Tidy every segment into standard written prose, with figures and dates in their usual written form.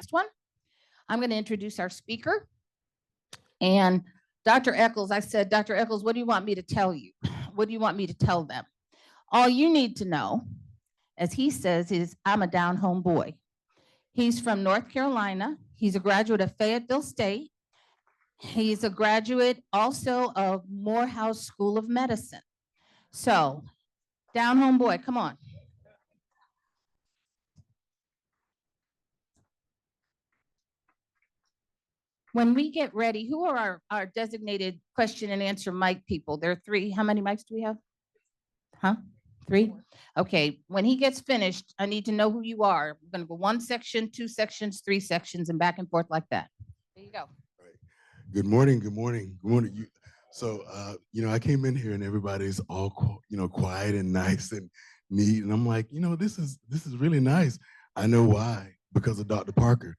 next one. I'm going to introduce our speaker. And Dr. Echols, I said, Dr. Echols, what do you want me to tell you? What do you want me to tell them? All you need to know, as he says, is I'm a down-home boy. He's from North Carolina. He's a graduate of Fayetteville State. He's a graduate also of Morehouse School of Medicine. So, down-home boy, come on. When we get ready, who are our designated question and answer mic people? There are 3. How many mics do we have? Huh? 3? Okay. When he gets finished, I need to know who you are. We're going to go 1 section, 2 sections, 3 sections, and back and forth like that. There you go. Right. Good morning. Good morning. Good morning. So, I came in here and everybody's all, quiet and nice and neat. And I'm like, this is really nice. I know why, because of Dr. Parker.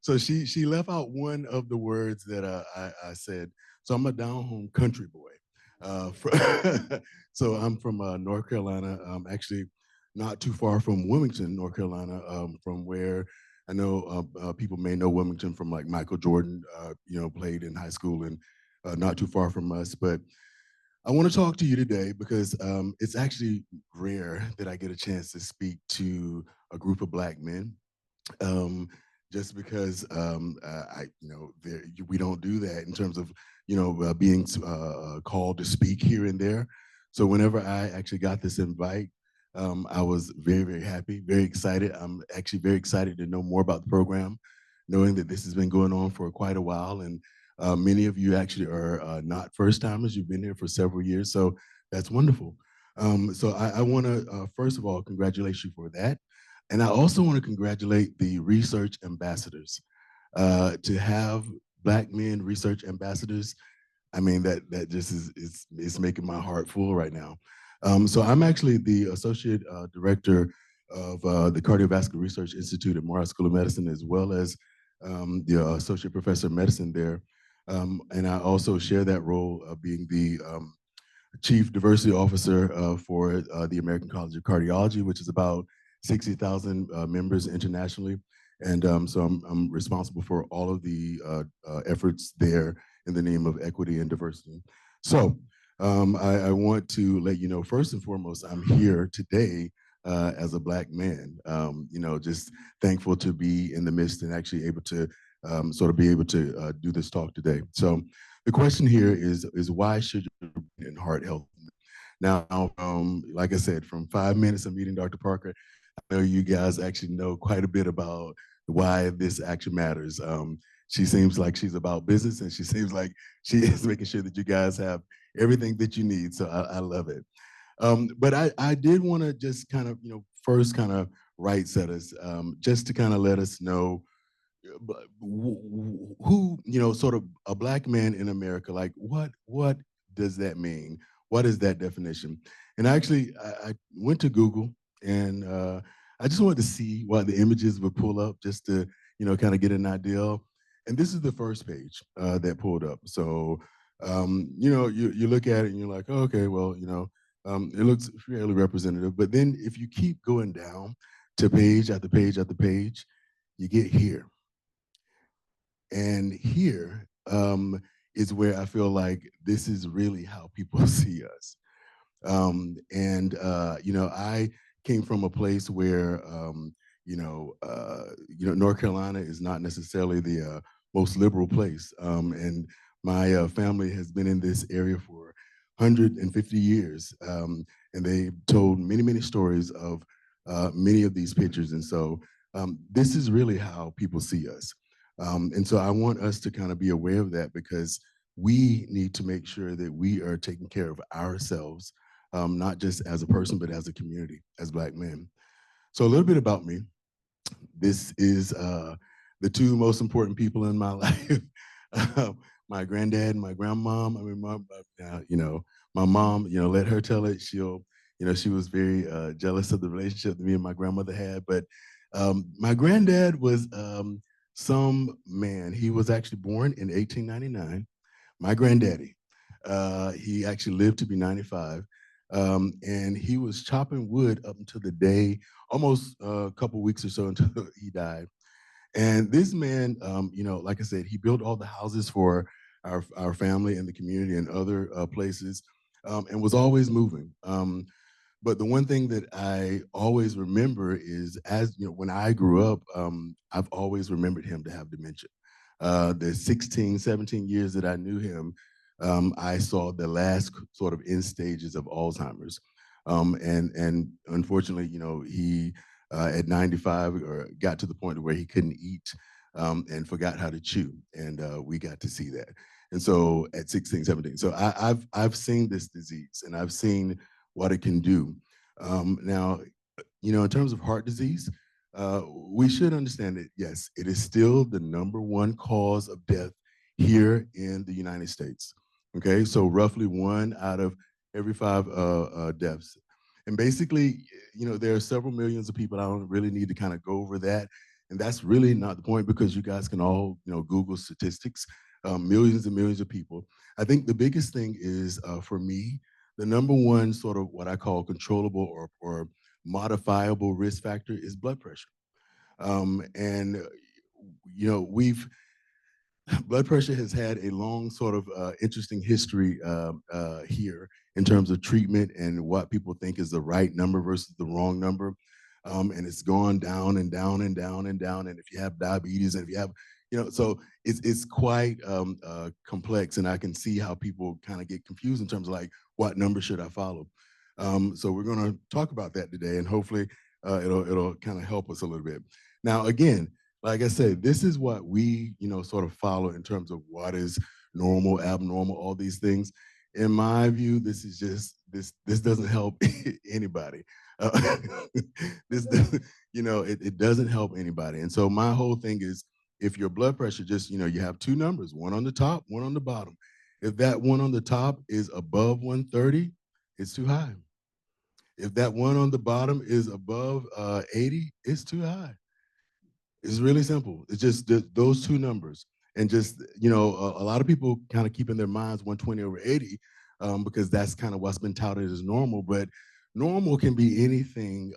So she left out one of the words that I said. So I'm a down-home country boy. So I'm from North Carolina. Actually, not too far from Wilmington, North Carolina, from where I know people may know Wilmington from like Michael Jordan, played in high school, and not too far from us. But I want to talk to you today because it's actually rare that I get a chance to speak to a group of Black men. Just because we don't do that in terms of being called to speak here and there. So whenever I actually got this invite, I was very, very happy, very excited. I'm actually very excited to know more about the program, knowing that this has been going on for quite a while. And many of you actually are not first timers. You've been here for several years, so that's wonderful. So I want to, first of all, congratulate you for that. And I also want to congratulate the research ambassadors. To have Black men research ambassadors, I mean, that just is making my heart full right now. So I'm actually the Associate Director of the Cardiovascular Research Institute at Morehouse School of Medicine, as well as the Associate Professor of Medicine there. And I also share that role of being the Chief Diversity Officer for the American College of Cardiology, which is about 60,000 members internationally. And so I'm responsible for all of the efforts there in the name of equity and diversity. So I want to let you know, first and foremost, I'm here today as a Black man, just thankful to be in the midst and actually able to sort of be able to do this talk today. So the question here is why should your brain and heart health? Now, like I said, from 5 minutes of meeting Dr. Parker, I know you guys actually know quite a bit about why this actually matters. She seems like she's about business, and she seems like she is making sure that you guys have everything that you need. So I love it. But I did want to just kind of, first kind of right set us, just to kind of let us know who, sort of a Black man in America, like what does that mean? What is that definition? And actually, I went to Google, and I just wanted to see what the images would pull up, just to, kind of get an idea. And this is the first page that pulled up. So, you look at it and you're like, oh, okay, well, it looks fairly representative. But then if you keep going down to page after page after page, you get here. And here is where I feel like this is really how people see us. I came from a place where, North Carolina is not necessarily the most liberal place. And my family has been in this area for 150 years. And they told many, many stories of many of these pictures. And so this is really how people see us. And so I want us to kind of be aware of that, because we need to make sure that we are taking care of ourselves, not just as a person, but as a community, as Black men. So a little bit about me. This is the 2 most important people in my life. My granddad and my grandmom. I mean, my mom, let her tell it. She'll, she was very jealous of the relationship that me and my grandmother had. But my granddad was some man. He was actually born in 1899. My granddaddy, he actually lived to be 95. And he was chopping wood up until the day, almost a couple weeks or so until he died. And this man, like I said, he built all the houses for our family and the community and other places, and was always moving. But the one thing that I always remember is, when I grew up, I've always remembered him to have dementia. The 16, 17 years that I knew him, I saw the last sort of end stages of Alzheimer's. And unfortunately, he at 95 or got to the point where he couldn't eat and forgot how to chew. And we got to see that. And so at 16, 17, so I've seen this disease and I've seen what it can do. Now, in terms of heart disease, we should understand that, yes, it is still the #1 cause of death here in the United States. Okay, so roughly 1 out of every 5 deaths. And basically, there are several millions of people. I don't really need to kind of go over that. And that's really not the point, because you guys can all, Google statistics, millions and millions of people. I think the biggest thing is, for me, the #1 sort of what I call controllable or modifiable risk factor is blood pressure. And we've blood pressure has had a long sort of interesting history here in terms of treatment and what people think is the right number versus the wrong number. And it's gone down and down and down and down. And if you have diabetes, and if you have, so it's quite complex. And I can see how people kind of get confused in terms of like, what number should I follow? So we're going to talk about that today, and hopefully it'll kind of help us a little bit. Now, again, like I said, this is what we, sort of follow in terms of what is normal, abnormal, all these things. In my view, this is just this doesn't help anybody. This, it doesn't help anybody. And so my whole thing is, if your blood pressure just, you have 2 numbers, one on the top, one on the bottom. If that one on the top is above 130, it's too high. If that one on the bottom is above 80, it's too high. It's really simple. It's just those 2 numbers. And just, a lot of people kind of keep in their minds 120 over 80 because that's kind of what's been touted as normal. But normal can be anything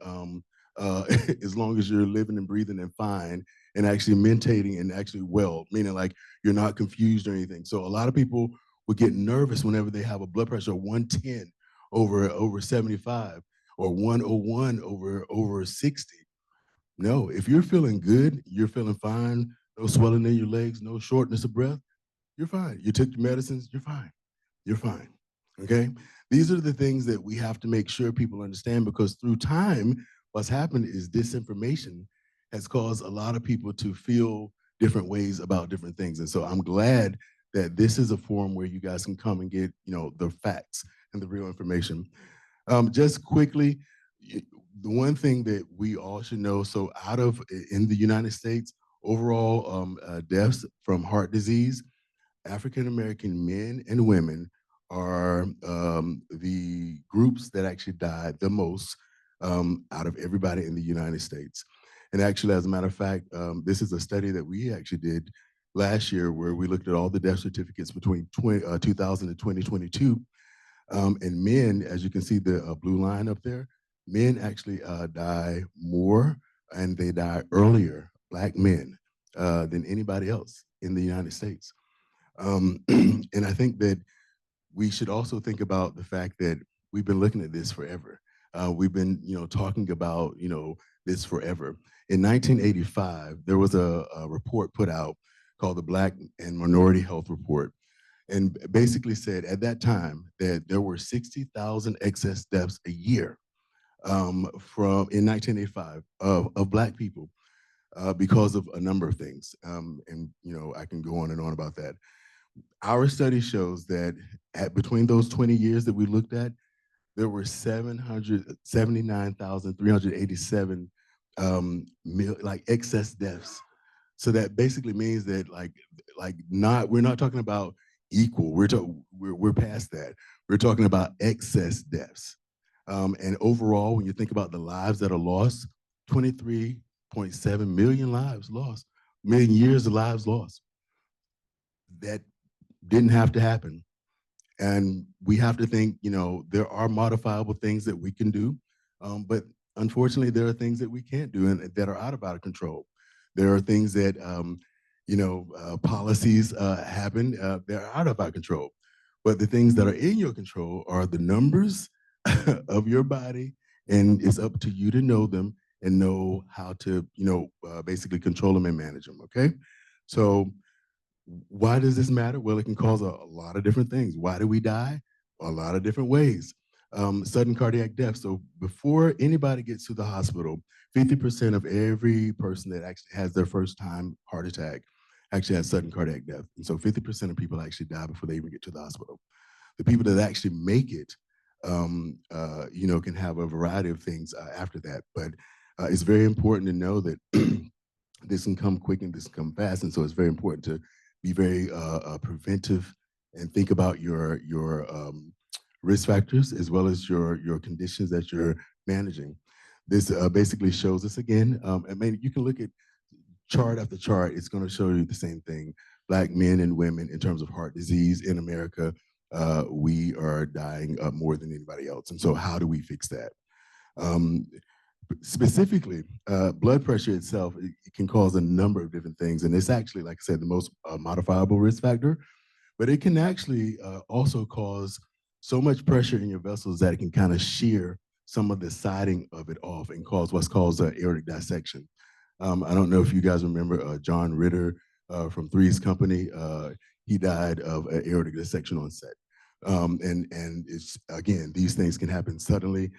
as long as you're living and breathing and fine and actually maintaining and actually well, meaning like you're not confused or anything. So a lot of people would get nervous whenever they have a blood pressure of 110 over 75 or 101 over 60. No, if you're feeling good, you're feeling fine, no swelling in your legs, no shortness of breath, you're fine. You took your medicines, you're fine. You're fine. Okay? These are the things that we have to make sure people understand, because through time, what's happened is disinformation has caused a lot of people to feel different ways about different things. And so I'm glad that this is a forum where you guys can come and get, the facts and the real information. Just quickly, the one thing that we all should know, so in the United States, overall deaths from heart disease, African-American men and women are the groups that actually died the most out of everybody in the United States. And actually, as a matter of fact, this is a study that we actually did last year where we looked at all the death certificates between 2000 and 2022. And men, as you can see the blue line up there, men actually die more and they die earlier, Black men, than anybody else in the United States. And I think that we should also think about the fact that we've been looking at this forever. We've been, talking about, this forever. In 1985, there was a report put out called the Black and Minority Health Report, and basically said at that time that there were 60,000 excess deaths a year in 1985 of Black people because of a number of things. And I can go on and on about that. Our study shows that between those 20 years that we looked at, there were 779,387 excess deaths. So that basically means that we're not talking about equal. We're past that. We're talking about excess deaths. And overall, when you think about the lives that are lost, 23.7 million lives lost, million years of lives lost. That didn't have to happen. And we have to think, there are modifiable things that we can do, but unfortunately, there are things that we can't do and that are out of our control. There are things that, policies happen, they're out of our control. But the things that are in your control are the numbers of your body, and it's up to you to know them and know how to, basically control them and manage them, okay? So why does this matter? Well, it can cause a lot of different things. Why do we die? A lot of different ways. Sudden cardiac death. So before anybody gets to the hospital, 50% of every person that actually has their first time heart attack actually has sudden cardiac death. And so 50% of people actually die before they even get to the hospital. The people that actually make it, can have a variety of things after that. But it's very important to know that this can come quick and this can come fast. And so it's very important to be very preventive and think about your risk factors as well as your conditions that you're managing. This basically shows us again. I mean, you can look at chart after chart. It's going to show you the same thing. Black men and women in terms of heart disease in America, we are dying more than anybody else. And so, how do we fix that? Specifically, blood pressure itself, it can cause a number of different things. And it's actually, like I said, the most modifiable risk factor, but it can actually also cause so much pressure in your vessels that it can kind of shear some of the siding of it off and cause what's called aortic dissection. I don't know if you guys remember John Ritter from Three's Company. He died of aortic dissection on set. And it's, again, these things can happen suddenly.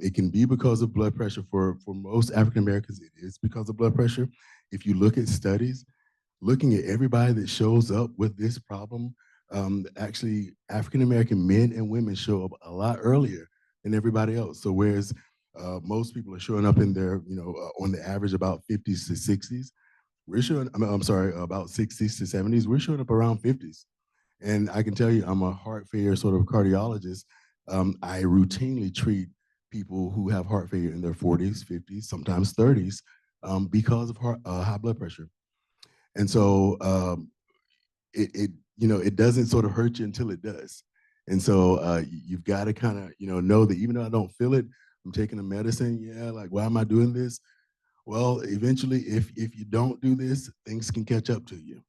It can be because of blood pressure. For most African Americans, it is because of blood pressure. If you look at studies, looking at everybody that shows up with this problem, actually African American men and women show up a lot earlier than everybody else. So whereas most people are showing up in their, on the average about 50s to 60s, we're showing, I'm sorry, about 60s to 70s, we're showing up around 50s. And I can tell you, I'm a heart failure sort of cardiologist. I routinely treat people who have heart failure in their 40s, 50s, sometimes 30s, because of high blood pressure. And so it doesn't sort of hurt you until it does. And so you've got to kind of, know that even though I don't feel it, I'm taking a medicine. Yeah, like, why am I doing this? Well, eventually, if you don't do this, things can catch up to you.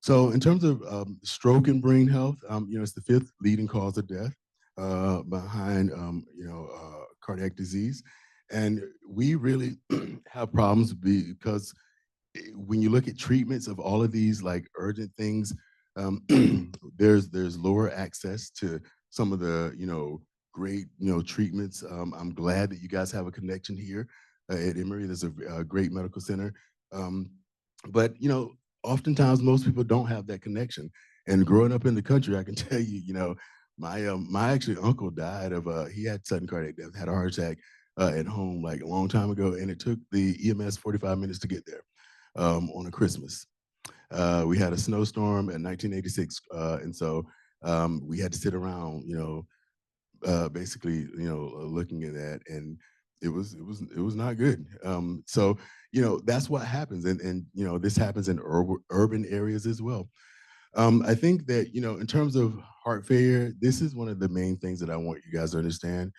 So in terms of stroke and brain health, it's the fifth leading cause of death behind, cardiac disease. And we really have problems because when you look at treatments of all of these like urgent things, there's lower access to some of the, great, treatments. I'm glad that you guys have a connection here at Emory. There's a great medical center. But, oftentimes most people don't have that connection. And growing up in the country, I can tell you, my actually uncle died of he had sudden cardiac death, had a heart attack at home like a long time ago, and it took the EMS 45 minutes to get there on a Christmas. We had a snowstorm in 1986, and so we had to sit around, basically, looking at that, and it was not good. So that's what happens, and this happens in urban areas as well. I think that in terms of heart failure, this is one of the main things that I want you guys to understand.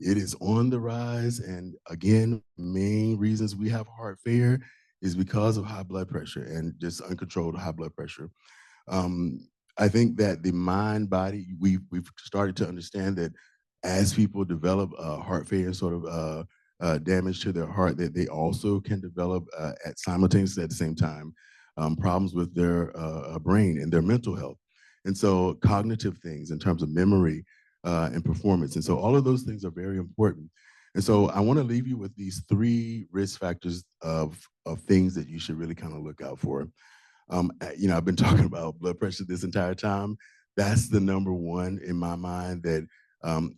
It is on the rise, and again, main reasons we have heart failure is because of high blood pressure and just uncontrolled high blood pressure. Um, I think that the mind body, we've started to understand that as people develop heart failure, sort of damage to their heart, that they also can develop at simultaneously at the same time problems with their brain and their mental health. And so cognitive things in terms of memory and performance. And so all of those things are very important. And so I want to leave you with these three risk factors of things that you should really kind of look out for. I've been talking about blood pressure this entire time. That's the number one in my mind that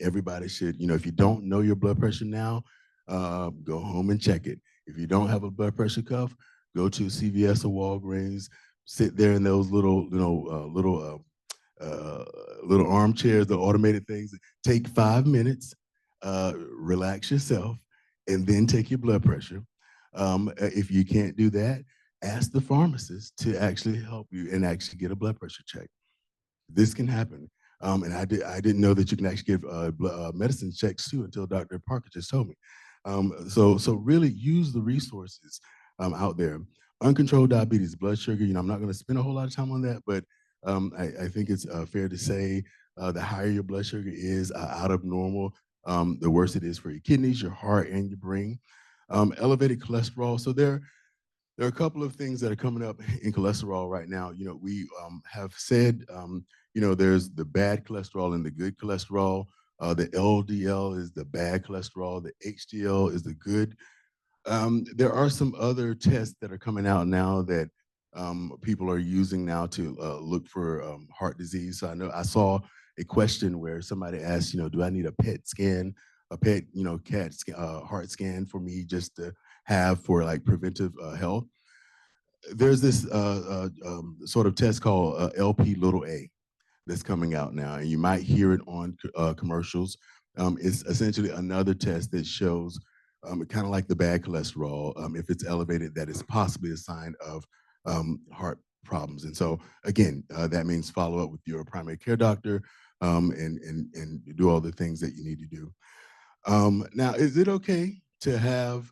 everybody should, if you don't know your blood pressure now, go home and check it. If you don't have a blood pressure cuff, go to CVS or Walgreens, sit there in those little armchairs, the automated things. Take 5 minutes, relax yourself, and then take your blood pressure. If you can't do that, ask the pharmacist to actually help you and actually get a blood pressure check. This can happen. And I didn't know that you can actually give medicine checks too until Dr. Parker just told me. So really use the resources out there. Uncontrolled diabetes, blood sugar, I'm not going to spend a whole lot of time on that, but I think it's fair to say the higher your blood sugar is out of normal, the worse it is for your kidneys, your heart, and your brain. Elevated cholesterol. So there are a couple of things that are coming up in cholesterol right now. We have said, there's the bad cholesterol and the good cholesterol. The LDL is the bad cholesterol. The HDL is the good. There are some other tests that are coming out now that people are using now to look for heart disease. So I saw a question where somebody asked, do I need a PET scan, a PET, heart scan for me just to have for like preventive health? There's this sort of test called LP little a that's coming out now, and you might hear it on commercials. It's essentially another test that shows kind of like the bad cholesterol, if it's elevated, that is possibly a sign of heart problems. And so again, that means follow up with your primary care doctor and do all the things that you need to do. Now, is it okay to have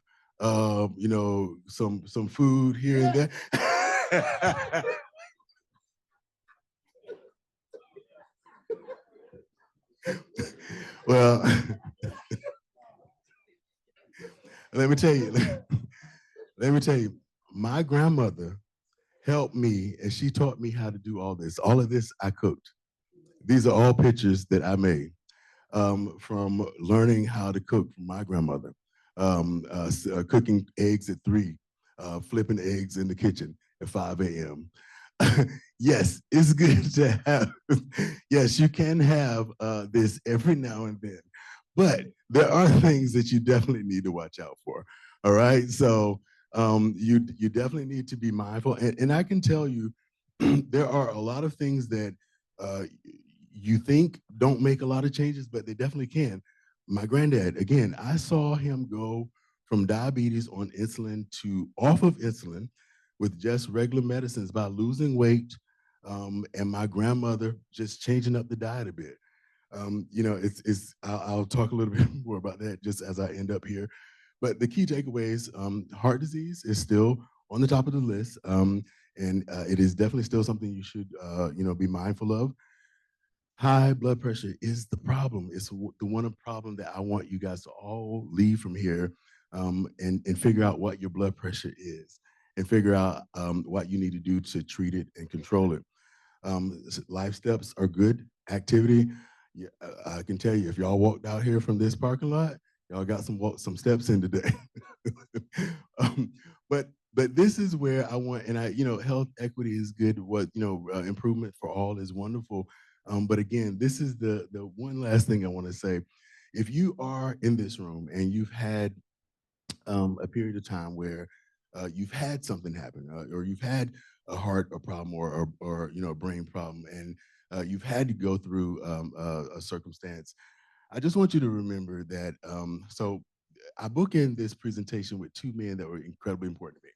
some food here and there? Well, let me tell you, let me tell you, my grandmother helped me and she taught me how to do all this. All of this I cooked. These are all pictures that I made from learning how to cook from my grandmother, cooking eggs at 3, flipping eggs in the kitchen at 5 a.m. Yes, it's good to have. Yes, you can have this every now and then, but there are things that you definitely need to watch out for. All right, so you definitely need to be mindful, and I can tell you, there are a lot of things that uh, you think don't make a lot of changes, but they definitely can. My granddad, again, I saw him go from diabetes on insulin to off of insulin with just regular medicines by losing weight, and my grandmother just changing up the diet a bit. I'll talk a little bit more about that just as I end up here. But the key takeaways: heart disease is still on the top of the list, and it is definitely still something you should, be mindful of. High blood pressure is the problem. It's the one problem that I want you guys to all leave from here, and figure out what your blood pressure is, and figure out what you need to do to treat it and control it. Life steps are good. Activity, yeah, I can tell you, if y'all walked out here from this parking lot, y'all got some steps in today. um, but this is where I want, and health equity is good. What improvement for all is wonderful. But again, this is the one last thing I want to say. If you are in this room and you've had a period of time where you've had something happen, or you've had a heart a problem, or a brain problem, and you've had to go through a circumstance, I just want you to remember that. So I bookend this presentation with 2 men that were incredibly important to me.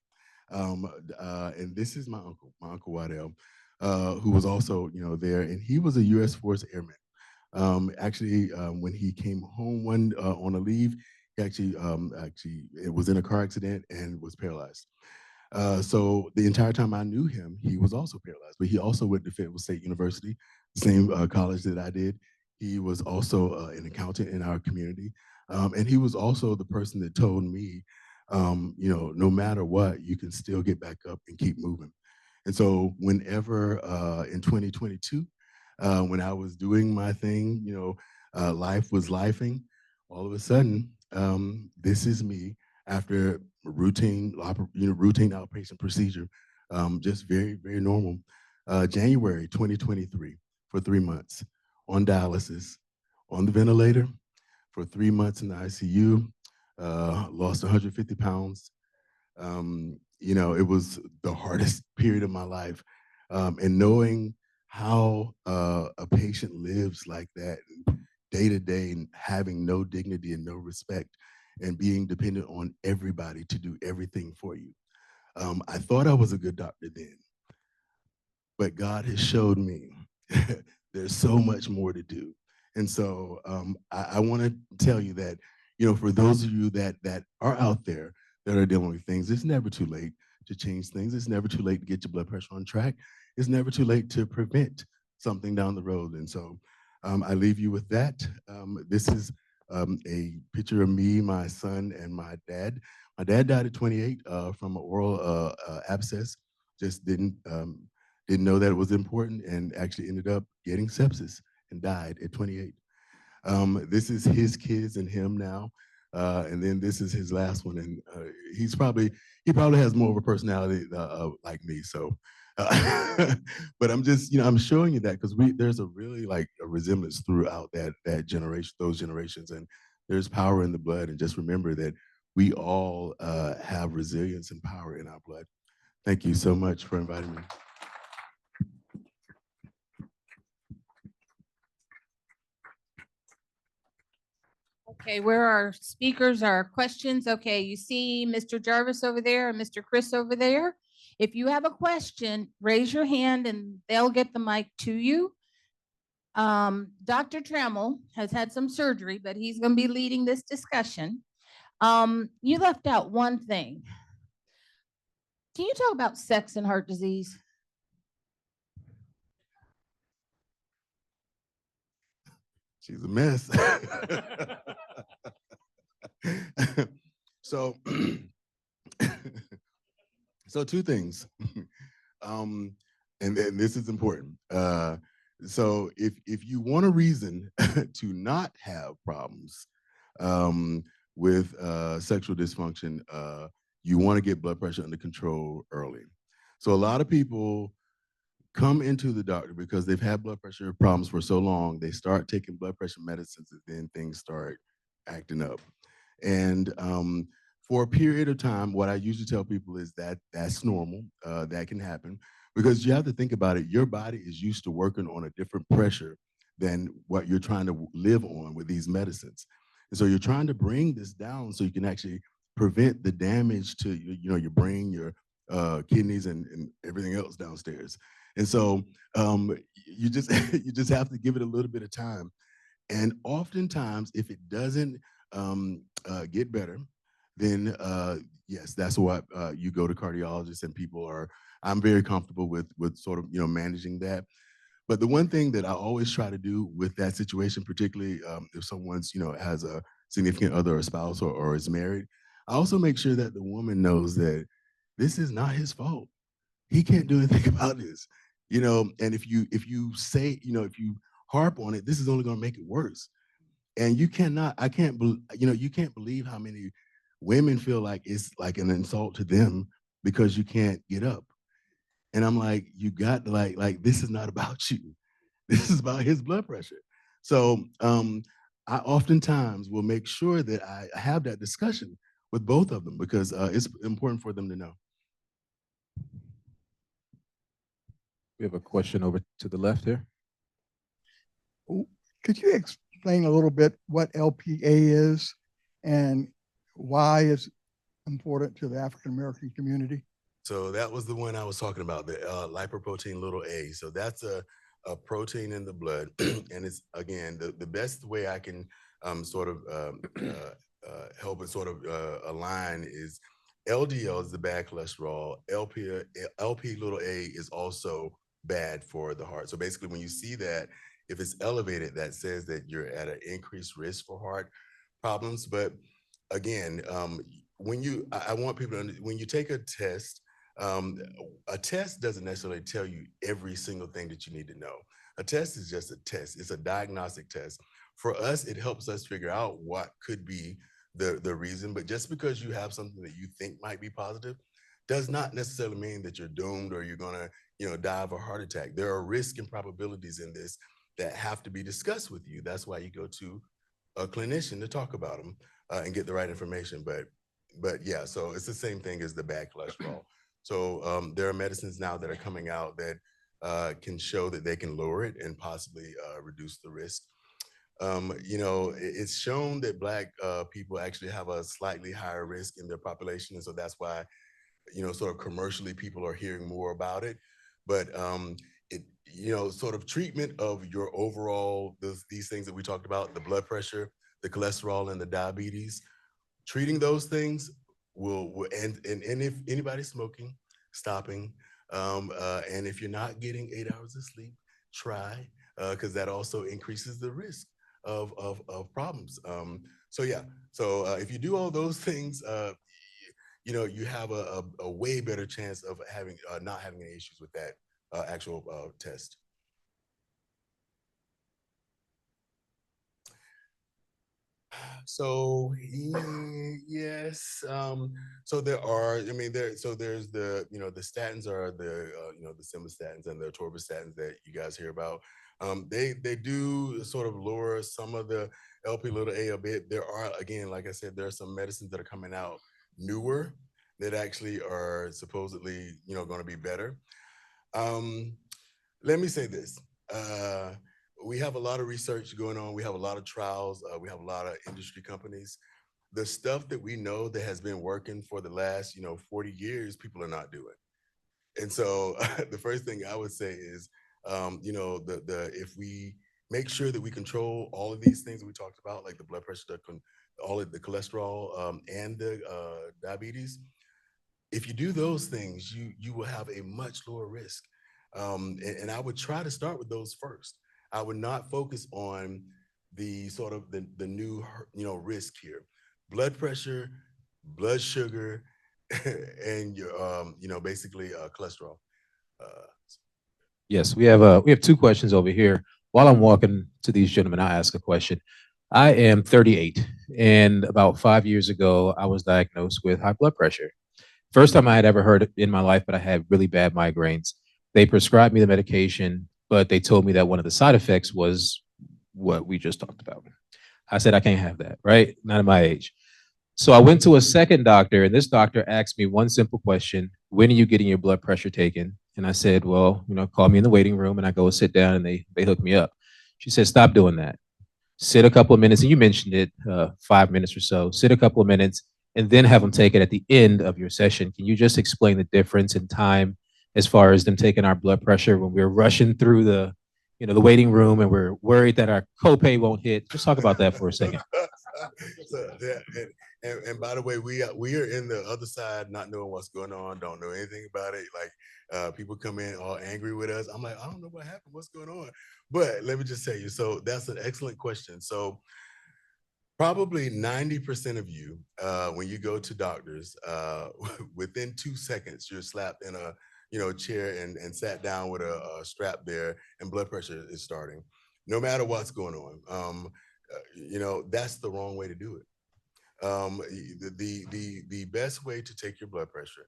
And this is my uncle Waddell, who was also there, and he was a U.S. Force Airman. Actually, when he came home on a leave, he actually it was in a car accident and was paralyzed. So the entire time I knew him, he was also paralyzed, but he also went to Fayetteville State University, the same college that I did. He was also an accountant in our community, and he was also the person that told me, no matter what, you can still get back up and keep moving. And so whenever in 2022, when I was doing my thing, life was lifing, all of a sudden, this is me after routine outpatient procedure, just very, very normal. January 2023, for 3 months, on dialysis, on the ventilator, for 3 months in the ICU, lost 150 pounds. It was the hardest period of my life. And knowing how a patient lives like that day to day, and having no dignity and no respect, and being dependent on everybody to do everything for you. I thought I was a good doctor then, but God has showed me there's so much more to do. And so I want to tell you that, you know, for those of you that are out there that are dealing with things, it's never too late to change things. It's never too late to get your blood pressure on track. It's never too late to prevent something down the road. And so I leave you with that. This is a picture of me, my son, and my dad. My dad died at 28 from an oral abscess. Just didn't know that it was important, and actually ended up getting sepsis and died at 28. This is his kids and him now. And then this is his last one. And he probably has more of a personality like me. So, but I'm just, I'm showing you that because there's a really like a resemblance throughout that generation, those generations. And there's power in the blood. And just remember that we all have resilience and power in our blood. Thank you so much for inviting me. Okay, where are speakers, our questions? Okay, you see Mr. Jarvis over there and Mr. Chris over there. If you have a question, raise your hand and they'll get the mic to you. Dr. Trammell has had some surgery, but he's going to be leading this discussion. You left out one thing. Can you talk about sex and heart disease? She's a mess. So, so two things. And this is important. So if you want a reason to not have problems with sexual dysfunction, you want to get blood pressure under control early. So a lot of people come into the doctor because they've had blood pressure problems for so long, they start taking blood pressure medicines, and then things start acting up. And for a period of time, what I usually tell people is that that's normal. That can happen because you have to think about it. Your body is used to working on a different pressure than what you're trying to live on with these medicines. And so you're trying to bring this down so you can actually prevent the damage to your brain, your kidneys, and everything else downstairs. And so you just you just have to give it a little bit of time. And oftentimes, if it doesn't get better, then yes, that's what you go to cardiologists, and people are. I'm very comfortable with sort of managing that. But the one thing that I always try to do with that situation, particularly if someone's has a significant other, or spouse, or is married, I also make sure that the woman knows that this is not his fault. He can't do anything about this, and if you say, if you harp on it, this is only going to make it worse. And you cannot, I can't you can't believe how many women feel like it's like an insult to them because you can't get up. And I'm like, you got to like this is not about you. This is about his blood pressure. So I oftentimes will make sure that I have that discussion with both of them because it's important for them to know. We have a question over to the left here. Could you explain a little bit what LPA is and why it's important to the African American community? So that was the one I was talking about, the lipoprotein little a. So that's a protein in the blood. And it's, again, the best way I can sort of help it sort of align is LDL is the bad cholesterol. LP little a is also bad for the heart. So basically, when you see that, if it's elevated, that says that you're at an increased risk for heart problems. But again, I want people to, when you take a test doesn't necessarily tell you every single thing that you need to know. A test is just a test. It's a diagnostic test. For us, it helps us figure out what could be the reason. But just because you have something that you think might be positive does not necessarily mean that you're doomed or you're going to, die of a heart attack. There are risks and probabilities in this that have to be discussed with you. That's why you go to a clinician to talk about them and get the right information. But yeah, so it's the same thing as the bad cholesterol. So there are medicines now that are coming out that can show that they can lower it and possibly reduce the risk. It's shown that Black people actually have a slightly higher risk in their population. And so that's why, sort of commercially people are hearing more about it. But sort of treatment of your overall, these things that we talked about, the blood pressure, the cholesterol, and the diabetes. Treating those things will and if anybody's smoking, stopping. And if you're not getting 8 hours of sleep, try, because that also increases the risk of problems. So yeah, so if you do all those things, you have a way better chance of having not having any issues with that actual test. So yes, so there are. I mean, there's the the statins are the simvastatins and the atorvastatins that you guys hear about. They do sort of lower some of the LP little a bit. There are, again, like I said, there are some medicines that are coming out newer that actually are supposedly going to be better. Let me say this. We have a lot of research going on. We have a lot of trials. We have a lot of industry companies. The stuff that we know that has been working for the last 40 years, people are not doing. And so the first thing I would say is, if we make sure that we control all of these things that we talked about, like the blood pressure, all of the cholesterol, and the diabetes, if you do those things, you will have a much lower risk. And I would try to start with those first. I would not focus on the sort of the new risk here: blood pressure, blood sugar, and your basically cholesterol. Yes, we have two questions over here. While I'm walking to these gentlemen, I ask a question. I am 38, and about 5 years ago, I was diagnosed with high blood pressure. First time I had ever heard it in my life, but I had really bad migraines. They prescribed me the medication, but they told me that one of the side effects was what we just talked about. I said, I can't have that, right? Not at my age. So I went to a second doctor, and this doctor asked me one simple question: when are you getting your blood pressure taken? And I said, well, call me in the waiting room, and I go sit down, and they hook me up. She said, stop doing that. Sit a couple of minutes, and you mentioned it, 5 minutes or so. Sit a couple of minutes, and then have them take it at the end of your session. Can you just explain the difference in time as far as them taking our blood pressure when we're rushing through the waiting room and we're worried that our copay won't hit? Just talk about that for a second. So, and by the way, we are in the other side, not knowing what's going on, don't know anything about it. Like people come in all angry with us. I'm like, I don't know what happened, what's going on. But let me just tell you. So that's an excellent question. So probably 90% of you, when you go to doctors, within 2 seconds, you're slapped in a chair and sat down with a strap there, and blood pressure is starting, no matter what's going on. That's the wrong way to do it. The best way to take your blood pressure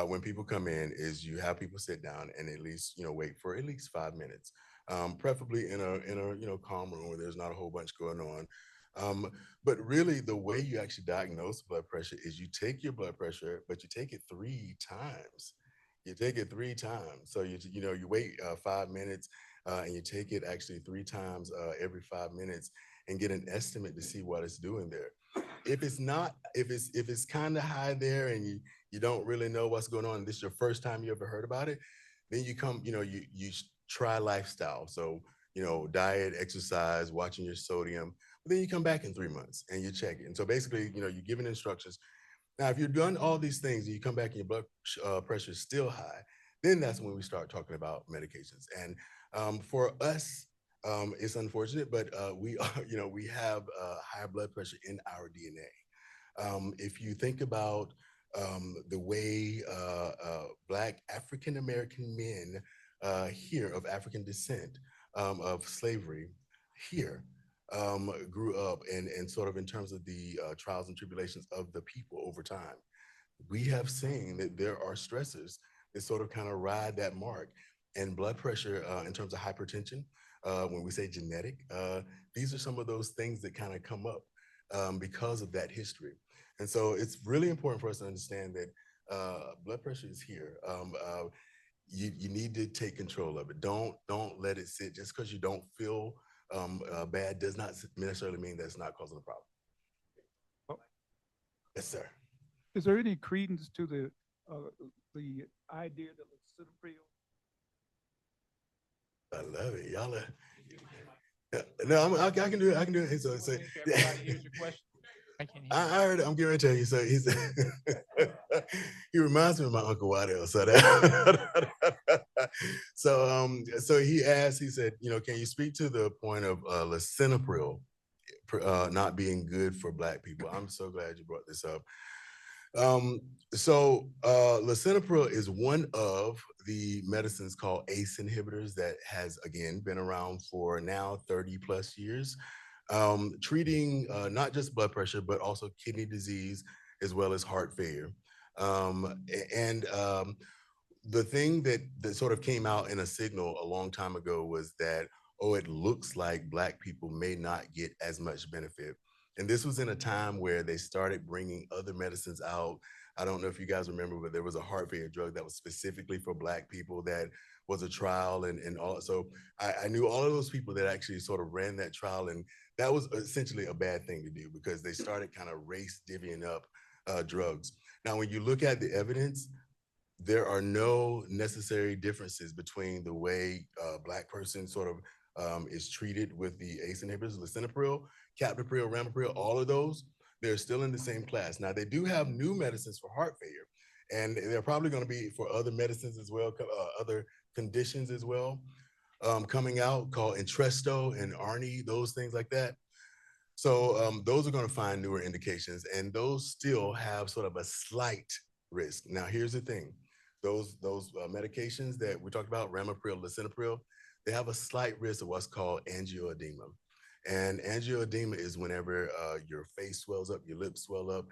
when people come in is you have people sit down and at least wait for at least 5 minutes, preferably in a calm room where there's not a whole bunch going on. But really, the way you actually diagnose blood pressure is you take your blood pressure, but you take it 3 times. You take it 3 times. So you wait 5 minutes, and you take it actually 3 times every 5 minutes, and get an estimate to see what it's doing there. If it's kind of high there, and you don't really know what's going on, and this is your first time you ever heard about it, then you come, you try lifestyle. So diet, exercise, watching your sodium. But then you come back in 3 months and you check it. And so basically, you're given instructions. Now, if you've done all these things and you come back and your blood pressure is still high, then that's when we start talking about medications. And for us, it's unfortunate, but we are, we have higher blood pressure in our DNA. If you think about the way Black African American men here of African descent, of slavery here, grew up, and sort of in terms of the trials and tribulations of the people over time, we have seen that there are stressors that sort of kind of ride that mark. And blood pressure, in terms of hypertension, when we say genetic, these are some of those things that kind of come up because of that history. And so it's really important for us to understand that blood pressure is here. You need to take control of it. Don't let it sit. Just because you don't feel bad does not necessarily mean that it's not causing a problem. Yes, sir. Is there any credence to the idea that lisinopril I love it. Y'all are, no, I can do it. I can do it. So I heard it. I'm getting ready to tell you. So he's he reminds me of my Uncle Waddell. So that so he asked, he said, can you speak to the point of lisinopril not being good for Black people? I'm so glad you brought this up. Lisinopril is one of the medicines called ACE inhibitors that has, again, been around for now 30 plus years, treating not just blood pressure, but also kidney disease, as well as heart failure. The thing that sort of came out in a signal a long time ago was that, oh, it looks like Black people may not get as much benefit. And this was in a time where they started bringing other medicines out. I don't know if you guys remember, but there was a heart failure drug that was specifically for Black people that was a trial and all. So I knew all of those people that actually sort of ran that trial, and that was essentially a bad thing to do because they started kind of race divvying up drugs. Now, when you look at the evidence, there are no necessary differences between the way a Black person sort of is treated with the ACE inhibitors, lisinopril, captopril, ramipril, all of those, they're still in the same class. Now, they do have new medicines for heart failure, and they're probably going to be for other medicines as well, other conditions as well, coming out called Entresto and Arni, those things like that. So those are going to find newer indications, and those still have sort of a slight risk. Now, here's the thing. Those medications that we talked about, ramipril, lisinopril, they have a slight risk of what's called angioedema. And angioedema is whenever your face swells up, your lips swell up.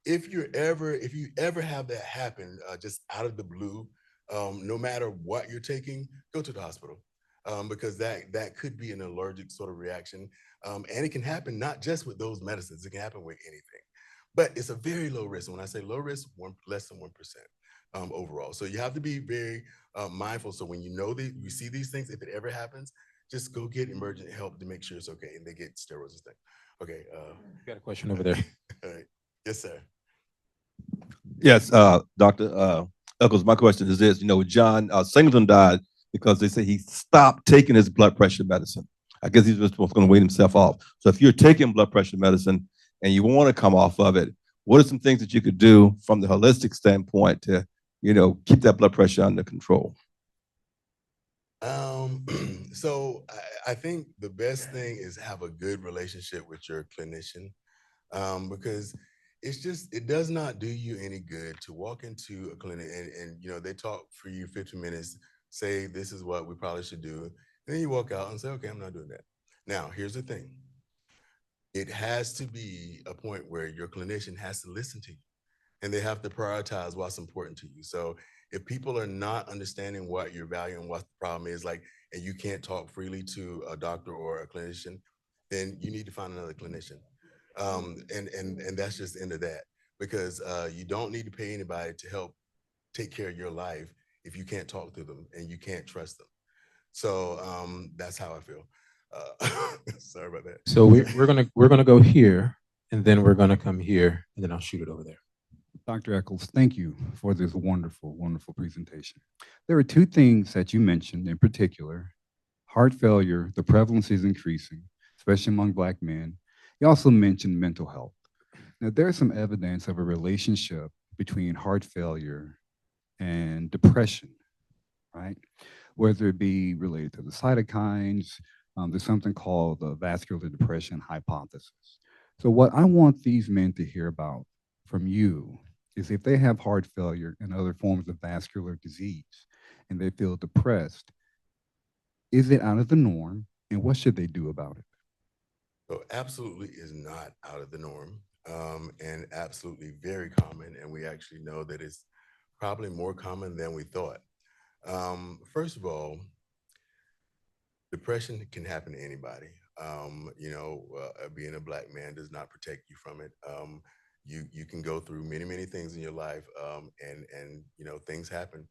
If you ever have that happen just out of the blue, no matter what you're taking, go to the hospital. Because that could be an allergic sort of reaction. And it can happen not just with those medicines, it can happen with anything. But it's a very low risk. And when I say low risk, less than 1%. Overall. So you have to be very mindful. So when you see these things, if it ever happens, just go get emergent help to make sure it's okay, and they get steroids and stuff. Okay. Got a question over there. All right. Yes, sir. Yes, Dr. Echols, my question is this. John Singleton died because they say he stopped taking his blood pressure medicine. I guess he's just going to wean himself off. So if you're taking blood pressure medicine and you want to come off of it, what are some things that you could do from the holistic standpoint to keep that blood pressure under control? So I think the best thing is have a good relationship with your clinician, because it does not do you any good to walk into a clinic and they talk for you 15 minutes, say this is what we probably should do, and then you walk out and say, okay, I'm not doing that. Now, here's the thing. It has to be a point where your clinician has to listen to you, and they have to prioritize what's important to you. So if people are not understanding what your value and what the problem is, and you can't talk freely to a doctor or a clinician, then you need to find another clinician. And that's just the end of that, because you don't need to pay anybody to help take care of your life if you can't talk to them and you can't trust them. So that's how I feel. Sorry about that. So we're gonna go here, and then we're gonna come here, and then I'll shoot it over there. Dr. Echols, thank you for this wonderful, wonderful presentation. There are two things that you mentioned in particular: heart failure, the prevalence is increasing, especially among Black men. You also mentioned mental health. Now, there's some evidence of a relationship between heart failure and depression, right? Whether it be related to the cytokines, there's something called the vascular depression hypothesis. So what I want these men to hear about from you is if they have heart failure and other forms of vascular disease and they feel depressed, is it out of the norm, and what should they do about it? So absolutely is not out of the norm, and absolutely very common. And we actually know that it's probably more common than we thought. First of all, depression can happen to anybody. Being a Black man does not protect you from it. You can go through many, many things in your life, and things happen.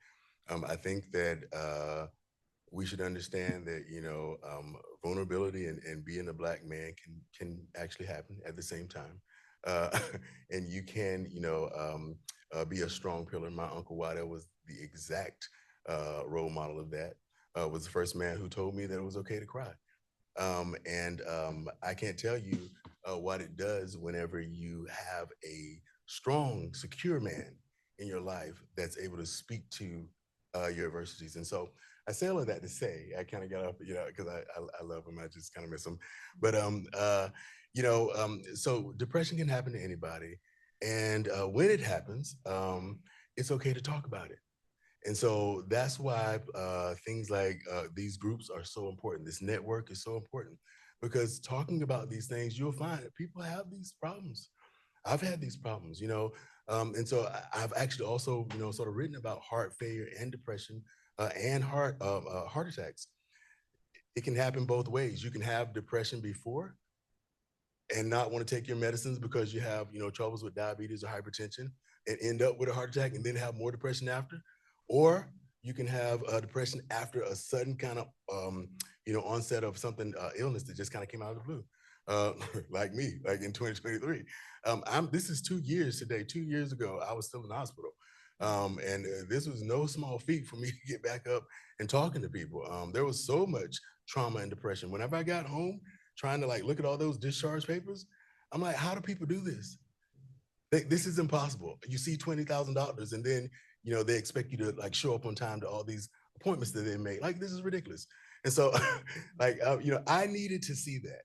I think that we should understand that vulnerability and being a Black man can actually happen at the same time, and you can be a strong pillar. My Uncle Waddell was the exact role model of that. was the first man who told me that it was okay to cry. I can't tell you what it does whenever you have a strong, secure man in your life that's able to speak to your adversities. And so I say all of that to say, I kind of got up, because I love him. I just kind of miss him. But, so depression can happen to anybody. And when it happens, it's okay to talk about it. And so that's why things like these groups are so important. This network is so important because talking about these things, you'll find that people have these problems. I've had these problems, and so I've actually also, sort of written about heart failure and depression and heart attacks. It can happen both ways. You can have depression before and not want to take your medicines because you have, troubles with diabetes or hypertension and end up with a heart attack and then have more depression after. Or you can have depression after a sudden kind of, onset of something, illness that just kind of came out of the blue. Like me, like in 2023. This is 2 years today. 2 years ago, I was still in the hospital. And this was no small feat for me to get back up and talking to people. There was so much trauma and depression. Whenever I got home, trying to like look at all those discharge papers, I'm like, how do people do this? This is impossible. You see $20,000 and then, they expect you to like show up on time to all these appointments that they make. Like, this is ridiculous. And so I needed to see that.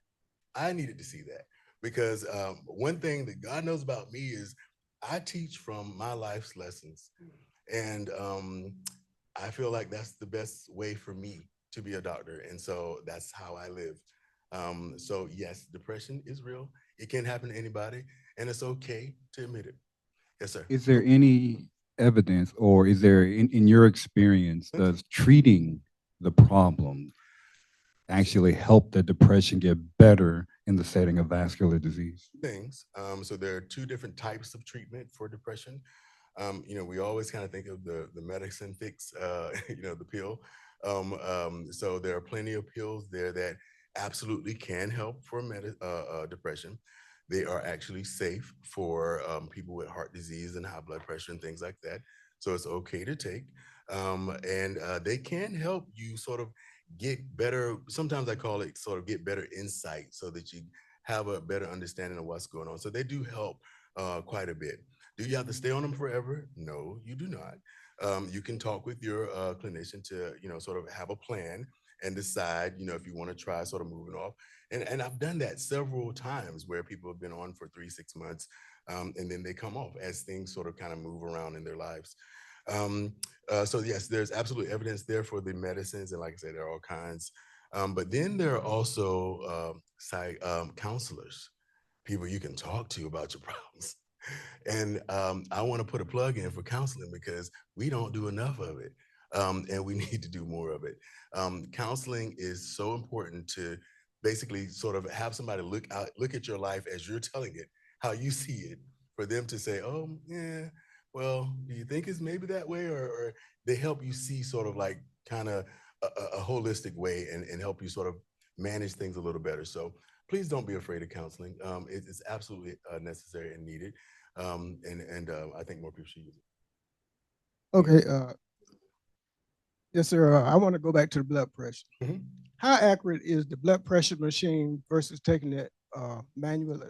I needed to see that because one thing that God knows about me is I teach from my life's lessons. And I feel like that's the best way for me to be a doctor. And so that's how I live. So yes, depression is real. It can happen to anybody and it's okay to admit it. Yes, sir. Is there any evidence, or is there, in your experience, does treating the problem actually help the depression get better in the setting of vascular disease? Things. So there are two different types of treatment for depression. We always kind of think of the medicine fix, the pill. So there are plenty of pills there that absolutely can help for depression. They are actually safe for people with heart disease and high blood pressure and things like that. So it's okay to take. And they can help you sort of get better. Sometimes I call it sort of get better insight so that you have a better understanding of what's going on. So they do help quite a bit. Do you have to stay on them forever? No, you do not. You can talk with your clinician to, sort of have a plan and decide, if you want to try sort of moving off. And I've done that several times where people have been on for 3-6 months and then they come off as things sort of kind of move around in their lives. So yes, there's absolute evidence there for the medicines. And like I said, there are all kinds. But then there are also counselors, people you can talk to about your problems. And I want to put a plug in for counseling because we don't do enough of it. And we need to do more of it. Counseling is so important to basically sort of have somebody look at your life as you're telling it, how you see it, for them to say, oh, yeah, well, do you think it's maybe that way? Or they help you see sort of like kind of a holistic way and help you sort of manage things a little better. So please don't be afraid of counseling. It's absolutely necessary and needed. I think more people should use it. Okay. Yes, sir. I want to go back to the blood pressure. Mhm. How accurate is the blood pressure machine versus taking that manual?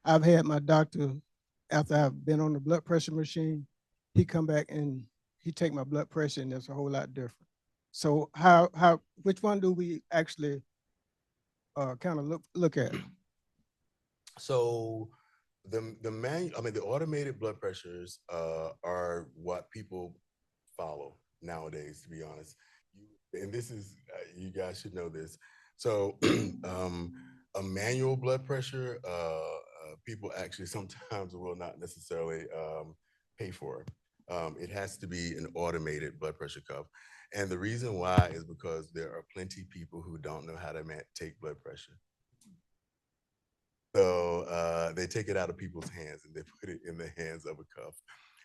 I've had my doctor, after I've been on the blood pressure machine, he come back and he take my blood pressure, and it's a whole lot different. So which one do we actually kind of look at? So the automated blood pressures are what people follow nowadays, to be honest. And this is, you guys should know this. So a manual blood pressure, people actually sometimes will not necessarily pay for. It has to be an automated blood pressure cuff. And the reason why is because there are plenty of people who don't know how to take blood pressure. So they take it out of people's hands and they put it in the hands of a cuff.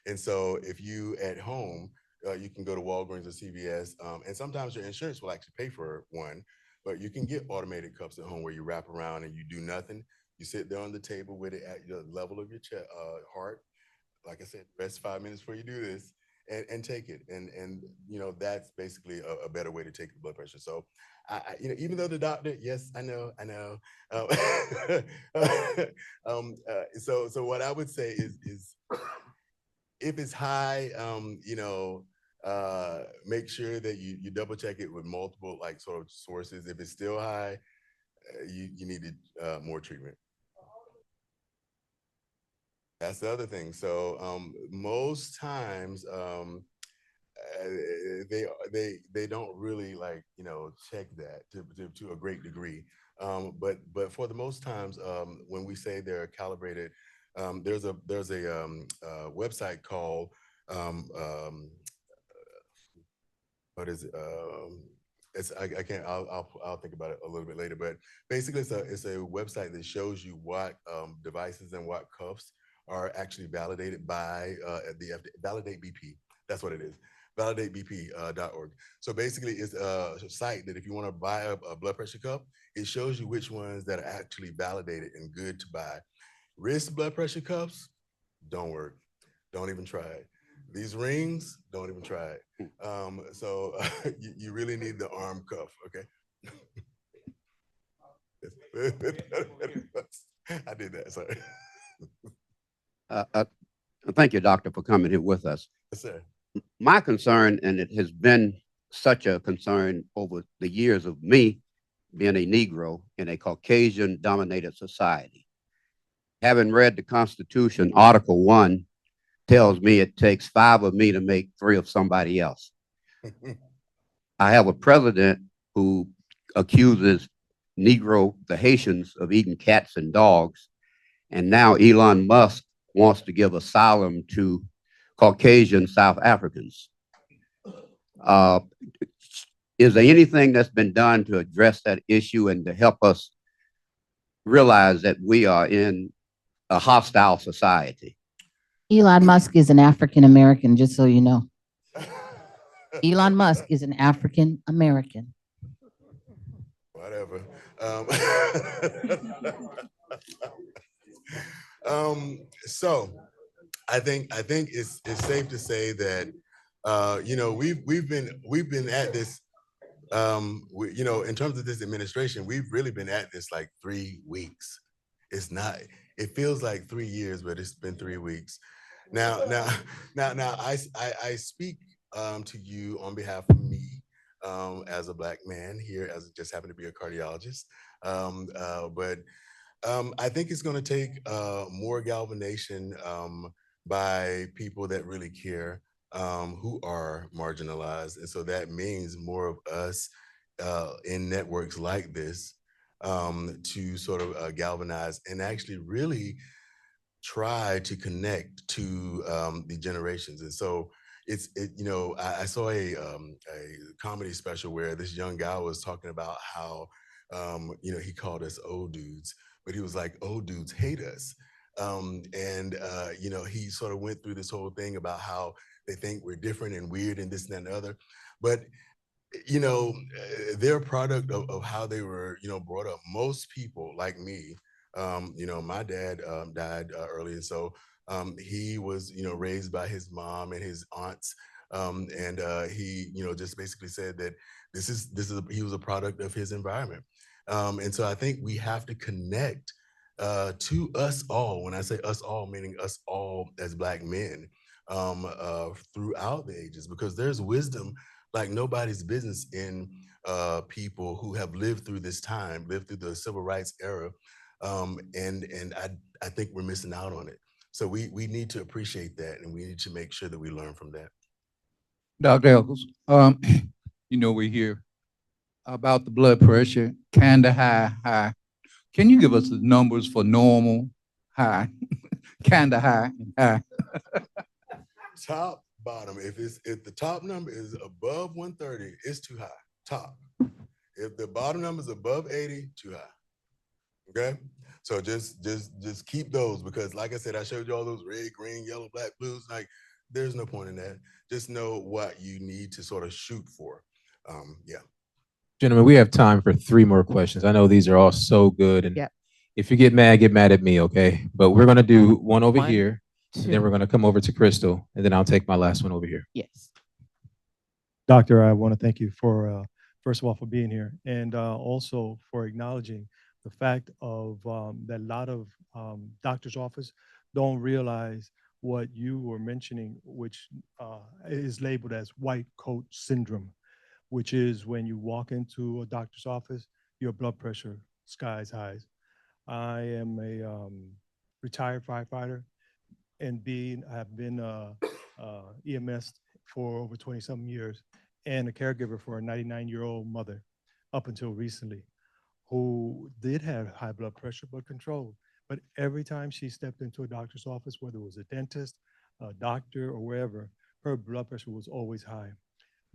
And so if you at home, you can go to Walgreens or CVS, and sometimes your insurance will actually pay for one, but you can get automated cuffs at home where you wrap around and you do nothing. You sit there on the table with it at the level of your heart. Like I said, rest 5 minutes before you do this, and take it. And you know, that's basically a better way to take the blood pressure. So you know, even though the doctor, yes, I know. So what I would say is if it's high, you know, make sure that you double check it with multiple like sort of sources. If it's still high, you need more treatment. That's the other thing. So most times they don't really like, you know, check that to a great degree. But for the most times, when we say they're calibrated, there's a website called what is it? It's I can't I'll think about it a little bit later. But basically, it's a website that shows you what devices and what cuffs are actually validated by the FDA, Validate BP. That's what it is. ValidateBP.org. So basically, it's a site that if you want to buy a blood pressure cuff, it shows you which ones that are actually validated and good to buy. Wrist blood pressure cuffs don't work. Don't even try it. These rings, don't even try it. So you really need the arm cuff, okay? I did that, sorry. Thank you, doctor, for coming here with us. Yes, sir. My concern, and it has been such a concern over the years of me being a Negro in a Caucasian-dominated society. Having read the Constitution, Article 1 tells me it takes 5 of me to make 3 of somebody else. I have a president who accuses the Haitians of eating cats and dogs, and now Elon Musk wants to give asylum to Caucasian South Africans. Is there anything that's been done to address that issue and to help us realize that we are in a hostile society? Elon Musk is an African American, just so you know. Elon Musk is an African American. Whatever. So I think it's safe to say that you know, we've been at this you know, in terms of this administration, we've really been at this like 3 weeks. It's not, it feels like 3 years, but it's been 3 weeks. Now I speak to you on behalf of me as a Black man here, as just happen to be a cardiologist. But I think it's going to take more galvanization by people that really care, who are marginalized. And so that means more of us in networks like this to sort of galvanize and actually really try to connect to the generations. And so you know, I saw a comedy special where this young guy was talking about how, you know, he called us old dudes, but he was like, old dudes hate us. You know, he sort of went through this whole thing about how they think we're different and weird and this and that and the other. But, you know, they're a product of how they were, you know, brought up. Most people like me, you know, my dad died early. And so he was, you know, raised by his mom and his aunts. He, you know, just basically said that he was a product of his environment. And so I think we have to connect to us all. When I say us all, meaning us all as Black men throughout the ages, because there's wisdom like nobody's business in people who have lived through this time, lived through the civil rights era. And I think we're missing out on it. So we need to appreciate that, and we need to make sure that we learn from that. Dr. Echols, you know, we hear about the blood pressure, kind of high. Can you give us the numbers for normal, high, kind of high, and high? Top, bottom. If the top number is above 130, it's too high. Top. If the bottom number is above 80, too high. Okay, so just keep those, because like I said, I showed you all those red, green, yellow, black, blues. Like, there's no point in that. Just know what you need to sort of shoot for. Yeah. Gentlemen, we have time for 3 more questions. I know these are all so good, and if you get mad at me, okay? But we're gonna do one over here, And then we're going to come over to Crystal, and then I'll take my last one over here. Yes. Doctor, I want to thank you for, first of all, for being here, and also for acknowledging the fact of that a lot of doctor's office don't realize what you were mentioning, which is labeled as white coat syndrome, which is when you walk into a doctor's office, your blood pressure skies high. I am a retired firefighter, and have been EMS for over 20-something years, and a caregiver for a 99-year-old mother up until recently, who did have high blood pressure but controlled. But every time she stepped into a doctor's office, whether it was a dentist, a doctor, or wherever, her blood pressure was always high.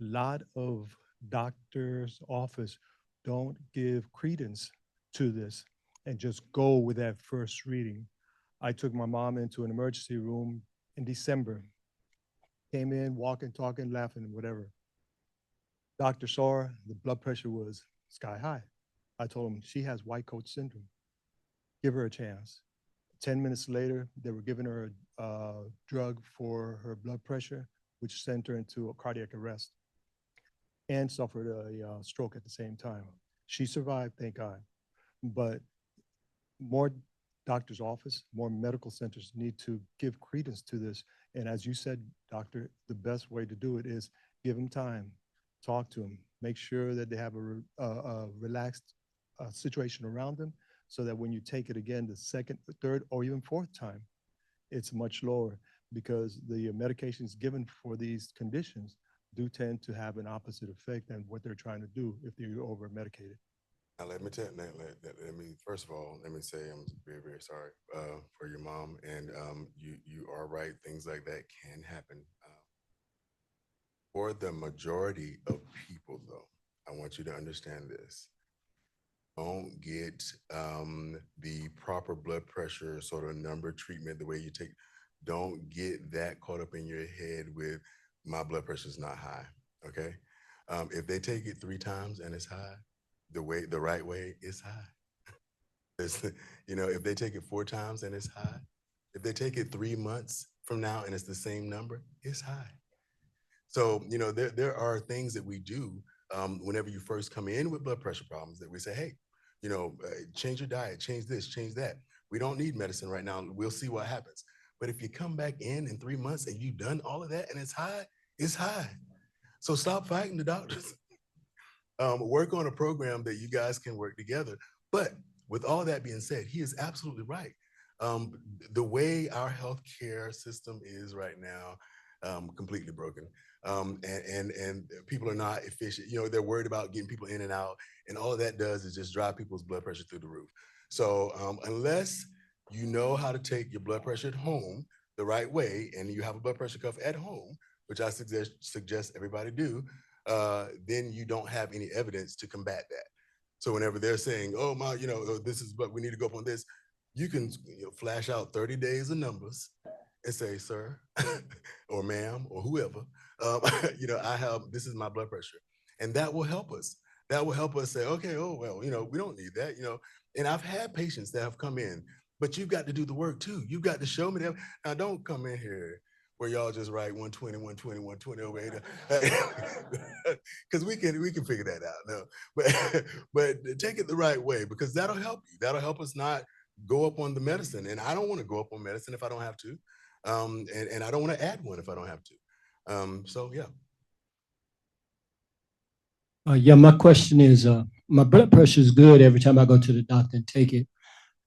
A lot of doctors' office don't give credence to this and just go with that first reading. I took my mom into an emergency room in December. Came in, walking, talking, laughing, whatever. Doctor saw her, the blood pressure was sky high. I told him, she has white coat syndrome. Give her a chance. 10 minutes later, they were giving her a drug for her blood pressure, which sent her into a cardiac arrest and suffered a stroke at the same time. She survived, thank God. But more doctor's office, more medical centers need to give credence to this. And as you said, doctor, the best way to do it is give them time, talk to them, make sure that they have a relaxed situation around them, so that when you take it again, the second, third, or even fourth time, it's much lower, because the medications given for these conditions do tend to have an opposite effect than what they're trying to do if they're over medicated. Now, let me first of all, let me say I'm very, very sorry for your mom, and you are right. Things like that can happen. For the majority of people, though, I want you to understand this. Don't get the proper blood pressure sort of number treatment the way you take. Don't get that caught up in your head with my blood pressure is not high. Okay, if they take it 3 times and it's high, the right way is high. If they take it 4 times and it's high, if they take it 3 months from now and it's the same number, it's high. So, there are things that we do whenever you first come in with blood pressure problems that we say, hey, change your diet, change this, change that. We don't need medicine right now. We'll see what happens. But if you come back in 3 months and you've done all of that and it's high, it's high. So stop fighting the doctors. Work on a program that you guys can work together. But with all that being said, he is absolutely right. The way our healthcare system is right now, completely broken. And people are not efficient. They're worried about getting people in and out, and all that does is just drive people's blood pressure through the roof. So unless you know how to take your blood pressure at home the right way, and you have a blood pressure cuff at home, which I suggest everybody do, then you don't have any evidence to combat that. So whenever they're saying, oh my, this is what we need to go up on this, you can flash out 30 days of numbers and say, sir, or ma'am, or whoever, this is my blood pressure. And that will help us. That will help us say, okay, oh, well, we don't need that, And I've had patients that have come in, but you've got to do the work too. You've got to show me that. Now, don't come in here where y'all just write 120, 120, 120 over 80. Because we can figure that out. No, but take it the right way, because that'll help you. That'll help us not go up on the medicine. And I don't want to go up on medicine if I don't have to. And I don't want to add one if I don't have to. So yeah. Yeah, my question is, my blood pressure is good every time I go to the doctor and take it.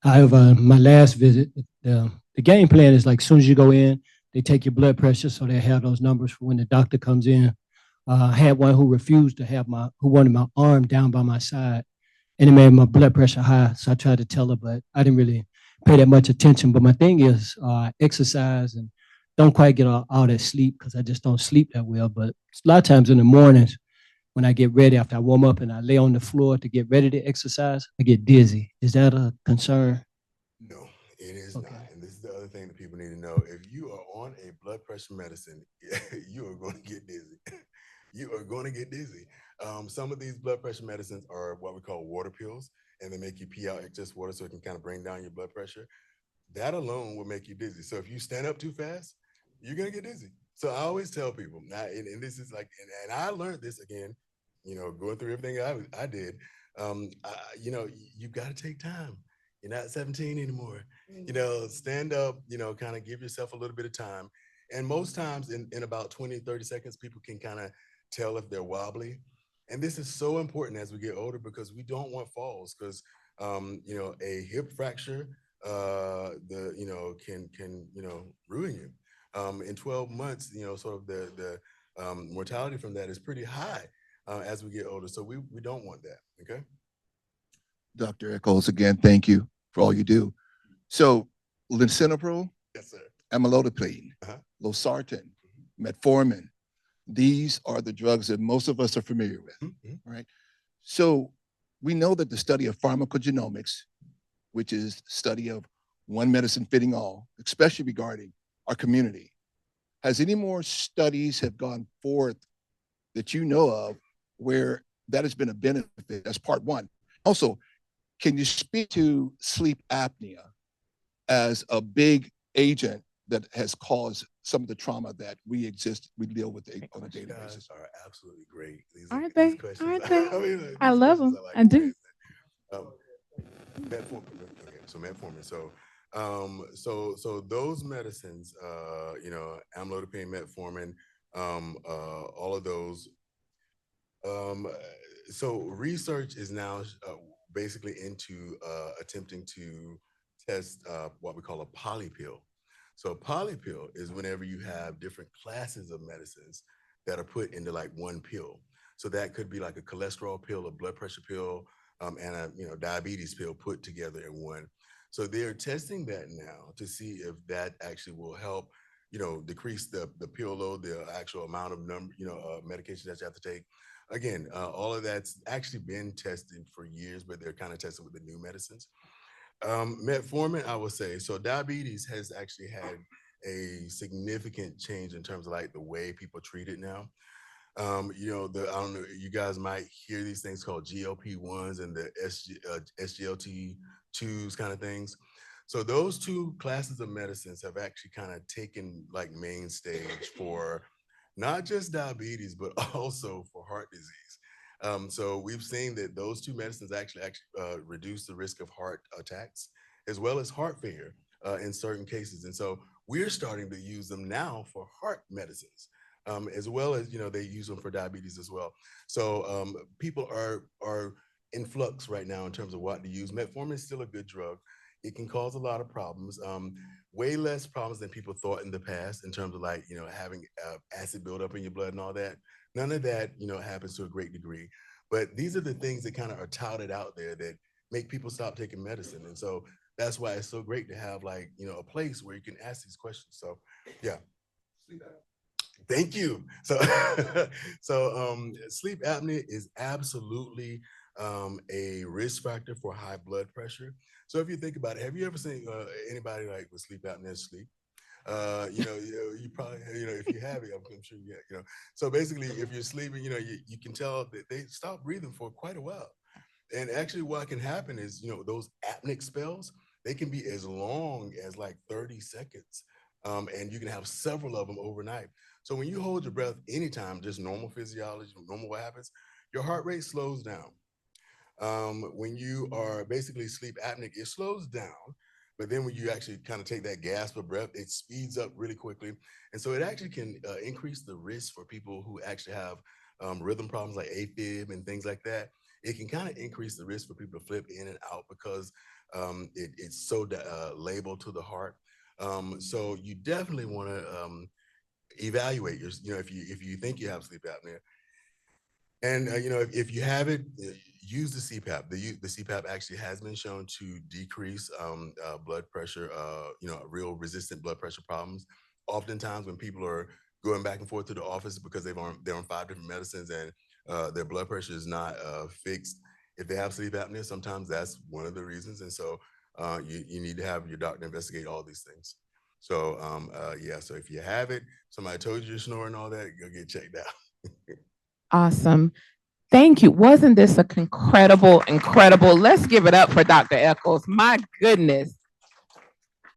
However, my last visit, the game plan is like, as soon as you go in, they take your blood pressure, so they have those numbers for when the doctor comes in. I had one who refused to have who wanted my arm down by my side, and it made my blood pressure high. So I tried to tell her, but I didn't really pay that much attention. But my thing is, exercise and don't quite get all that sleep, because I just don't sleep that well. But a lot of times in the mornings, when I get ready, after I warm up and I lay on the floor to get ready to exercise, I get dizzy. Is that a concern? No, it is not. And this is the other thing that people need to know. If you are on a blood pressure medicine, you are going to get dizzy. You are going to get dizzy. Some of these blood pressure medicines are what we call water pills, and they make you pee out excess water so it can kind of bring down your blood pressure. that alone will make you dizzy. So if you stand up too fast, you're gonna get dizzy. So I always tell people, and this is like, and I learned this again, going through everything I did. You've got to take time. You're not 17 anymore. Stand up, kind of give yourself a little bit of time. And most times in about 20, 30 seconds, people can kind of tell if they're wobbly. And this is so important as we get older because we don't want falls because, a hip fracture, can ruin you. In 12 months, sort of the mortality from that is pretty high as we get older. So we don't want that. Okay. Dr. Echols, again, thank you for all you do. So lisinopril, Yes, sir. amlodipine, Uh-huh. losartan, metformin, these are the drugs that most of us are familiar with, Mm-hmm. right? So we know that the study of pharmacogenomics, which is study of one medicine fitting all, especially regarding our community, has any more studies have gone forth that you know of where that has been a benefit? That's part one. Also, can you speak to sleep apnea as a big agent that has caused some of the trauma that we deal with on a daily Guys basis? are absolutely great. Aren't These they? questions, Aren't they? these I love questions them. are like I do. crazy. Metformin. Okay, so metformin. So those medicines, amlodipine, metformin, all of those. So research is now basically into attempting to test what we call a polypill. So a polypill is whenever you have different classes of medicines that are put into like one pill. So that could be like a cholesterol pill, a blood pressure pill, and a diabetes pill put together in one. So they're testing that now to see if that actually will help, decrease the pill load, the actual amount of medication that you have to take. Again, all of that's actually been tested for years, but they're kind of testing with the new medicines. Metformin, I would say, so diabetes has actually had a significant change in terms of like the way people treat it now. I don't know, you guys might hear these things called GLP-1s and the SGLT2s kind of things. So those two classes of medicines have actually kind of taken like main stage for not just diabetes, but also for heart disease. So we've seen that those two medicines actually reduce the risk of heart attacks as well as heart failure in certain cases. And so we're starting to use them now for heart medicines. As well as they use them for diabetes as well. So people are in flux right now in terms of what to use. Metformin is still a good drug. It can cause a lot of problems, way less problems than people thought in the past in terms of like having acid buildup in your blood and all that. None of that happens to a great degree. But these are the things that kind of are touted out there that make people stop taking medicine. And so that's why it's so great to have like a place where you can ask these questions. So yeah. Thank you. So, sleep apnea is absolutely a risk factor for high blood pressure. So if you think about it, have you ever seen anybody like with sleep apnea sleep? You probably, if you have it, I'm sure you have, So basically, if you're sleeping, you can tell that they stop breathing for quite a while. And actually what can happen is, those apneic spells, they can be as long as like 30 seconds. And you can have several of them overnight. So when you hold your breath anytime, just normal physiology, normal what happens, your heart rate slows down. When you are basically sleep apneic, it slows down. But then when you actually kind of take that gasp of breath, it speeds up really quickly. And so it actually can increase the risk for people who actually have rhythm problems like AFib and things like that. It can kind of increase the risk for people to flip in and out because it's so labeled to the heart. So you definitely want to evaluate your, if you think you have sleep apnea. And if you have it, use the CPAP. The CPAP actually has been shown to decrease blood pressure, real resistant blood pressure problems. Oftentimes when people are going back and forth to the office because they're on 5 different medicines and their blood pressure is not fixed. If they have sleep apnea, sometimes that's one of the reasons. And so you need to have your doctor investigate all these things. So yeah, so if you have it, somebody told you you're snoring, all that, go get checked out. Awesome. Thank you. Wasn't this a incredible? Let's give it up for Dr. Echols. My goodness.